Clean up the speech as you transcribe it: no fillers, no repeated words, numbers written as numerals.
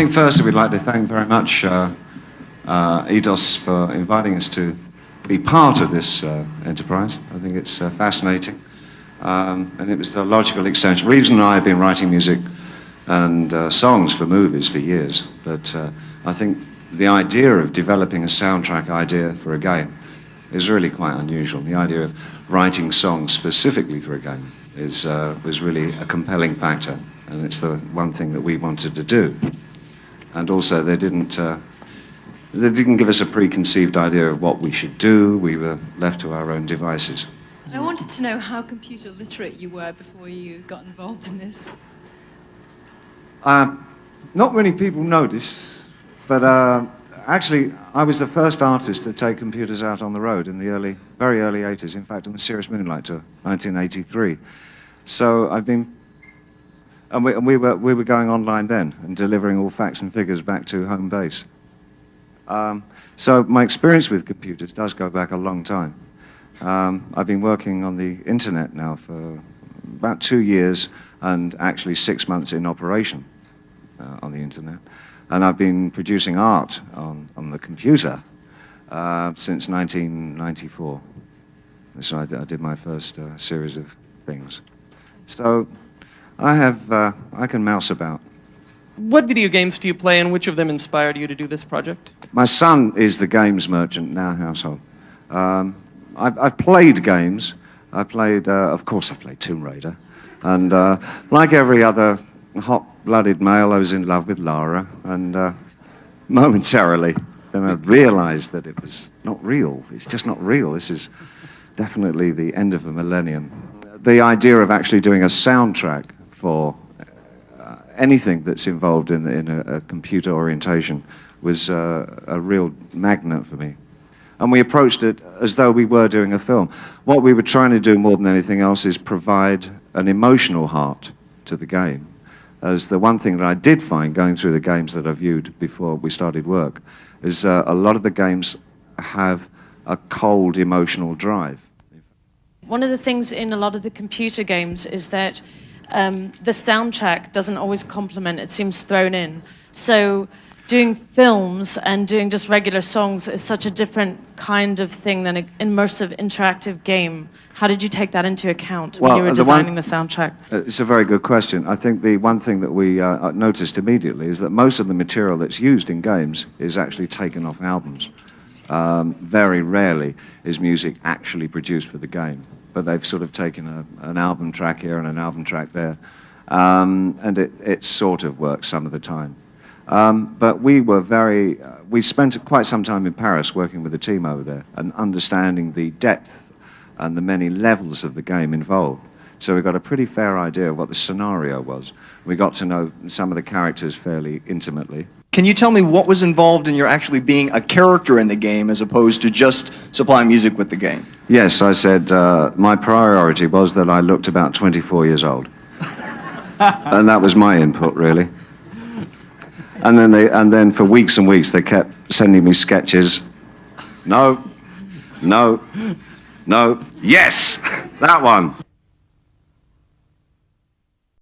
think first we'd like to thank very much EDOS for inviting us to be part of this enterprise. I think it's fascinating, and it was a logical extension. Reeves and I have been writing music and songs for movies for years, but I think the idea of developing a soundtrack idea for a game is really quite unusual. The idea of writing songs specifically for a game was really a compelling factor, and it's the one thing that we wanted to do. And also, they didn't give us a preconceived idea of what we should do. We were left to our own devices. I wanted to know how computer literate you were before you got involved in this. Not many people know this, but actually, I was the first artist to take computers out on the road in the very early 80s, in fact, on the Serious Moonlight Tour, 1983. So I've been, and we were going online then and delivering all facts and figures back to home base. So my experience with computers does go back a long time. I've been working on the internet now for about 2 years and actually 6 months in operation on the internet. And I've been producing art on the computer since 1994. So I did my first series of things. So I can mouse about. What video games do you play, and which of them inspired you to do this project? My son is the games merchant in our household. I've played games. Of course, I played Tomb Raider. And like every other hot-blooded male, I was in love with Lara. And momentarily, then I realized that it was not real. It's just not real. This is definitely the end of a millennium. The idea of actually doing a soundtrack for anything that's involved in a computer orientation was a real magnet for me. And we approached it as though we were doing a film. What we were trying to do more than anything else is provide an emotional heart to the game. As the one thing that I did find going through the games that I viewed before we started work is a lot of the games have a cold emotional drive. One of the things in a lot of the computer games is that the soundtrack doesn't always complement, it seems thrown in. So doing films and doing just regular songs is such a different kind of thing than an immersive, interactive game. How did you take that into account when you were designing the soundtrack? It's a very good question. I think the one thing that we noticed immediately is that most of the material that's used in games is actually taken off albums. Very rarely is music actually produced for the game, but they've sort of taken an album track here and an album track there, and it sort of works some of the time. But we spent quite some time in Paris working with the team over there and understanding the depth and the many levels of the game involved. So we got a pretty fair idea of what the scenario was. We got to know some of the characters fairly intimately. Can you tell me what was involved in your actually being a character in the game as opposed to just supply music with the game? Yes, I said my priority was that I looked about 24 years old. And that was my input, really. And then for weeks and weeks they kept sending me sketches. No, no, no, yes, that one.